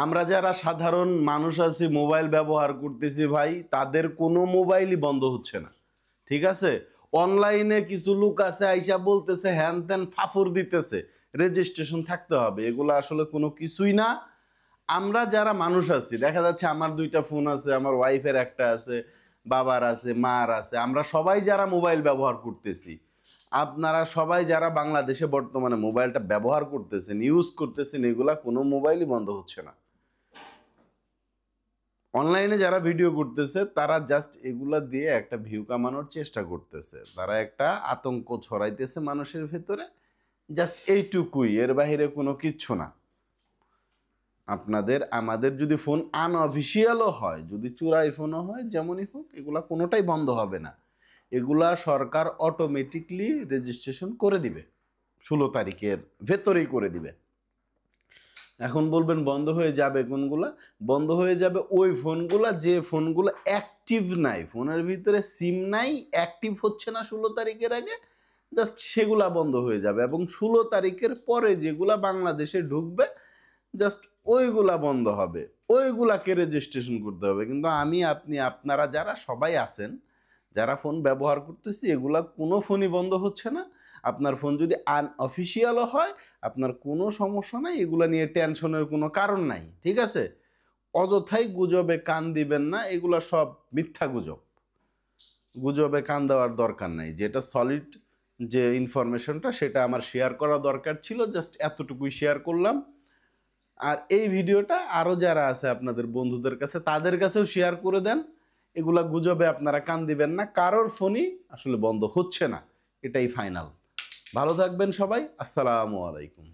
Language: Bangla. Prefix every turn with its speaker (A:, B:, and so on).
A: আমরা যারা সাধারণ মানুষ আছি, মোবাইল ব্যবহার করতেছি ভাই, তাদের কোনো মোবাইলই বন্ধ হচ্ছে না। ঠিক আছে, অনলাইনে কিছু লোক আছে আইসা বলতেছে হ্যান ত্যান ফাফুর দিতেছে, রেজিস্ট্রেশন থাকতে হবে, এগুলো আসলে কোনো কিছুই না। আমরা যারা মানুষ আছি, দেখা যাচ্ছে আমার 2টা ফোন আছে, আমার ওয়াইফের একটা আছে, বাবার আছে, মার আছে, আমরা সবাই যারা মোবাইল ব্যবহার করতেছি, আপনারা সবাই যারা বাংলাদেশে বর্তমানে মোবাইলটা ব্যবহার করতেছেন, ইউজ করতেছেন, এগুলা কোনো মোবাইলই বন্ধ হচ্ছে না। অনলাইনে যারা ভিডিও করতেছে তারা জাস্ট এগুলা দিয়ে একটা ভিউ কামানোর চেষ্টা করতেছে, তারা একটা আতঙ্ক ছড়াইতেছে মানুষের ভেতরে, জাস্ট এইটুকুই, এর বাহিরে কোনো কিচ্ছু না। আপনাদের আমাদের যদি ফোন আনঅফিসিয়ালও হয়, যদি চোরাই ফোনও হয়, যেমনই হোক, এগুলা কোনোটাই বন্ধ হবে না। এগুলা সরকার অটোমেটিকলি রেজিস্ট্রেশন করে দিবে, 16 তারিখের ভেতরেই করে দিবে। এখন বলবেন বন্ধ হয়ে যাবে কোনগুলা? বন্ধ হয়ে যাবে ওই ফোনগুলা যে ফোনগুলো অ্যাক্টিভ নাই, ফোনের ভিতরে সিম নাই, অ্যাক্টিভ হচ্ছে না 16 তারিখের আগে, জাস্ট সেগুলা বন্ধ হয়ে যাবে। এবং 16 তারিখের পরে যেগুলা বাংলাদেশে ঢুকবে, জাস্ট ওইগুলা বন্ধ হবে, ওইগুলাকে রেজিস্ট্রেশন করতে হবে। কিন্তু আমি, আপনি, আপনারা যারা সবাই আছেন, যারা ফোন ব্যবহার করতেছি, এগুলা কোনো ফোনই বন্ধ হচ্ছে না। আপনার ফোন যদি আনঅফিসিয়ালও হয়, আপনার কোনো সমস্যা নাই, এগুলা নিয়ে টেনশনের কোনো কারণ নাই। ঠিক আছে, অযথাই গুজবে কান দিবেন না, এগুলা সব মিথ্যা গুজব। গুজবে কান দেওয়ার দরকার নাই। যেটা সলিড যে ইনফরমেশনটা, সেটা আমার শেয়ার করা দরকার ছিল, জাস্ট এতটুকুই শেয়ার করলাম। আর এই ভিডিওটা আরও যারা আছে আপনাদের বন্ধুদের কাছে, তাদের কাছেও শেয়ার করে দেন। এগুলা গুজবে আপনারা কান দিবেন না, কারোর ফোনই আসলে বন্ধ হচ্ছে না, এটাই ফাইনাল। ভালো থাকবেন সবাই, আসসালামু আলাইকুম।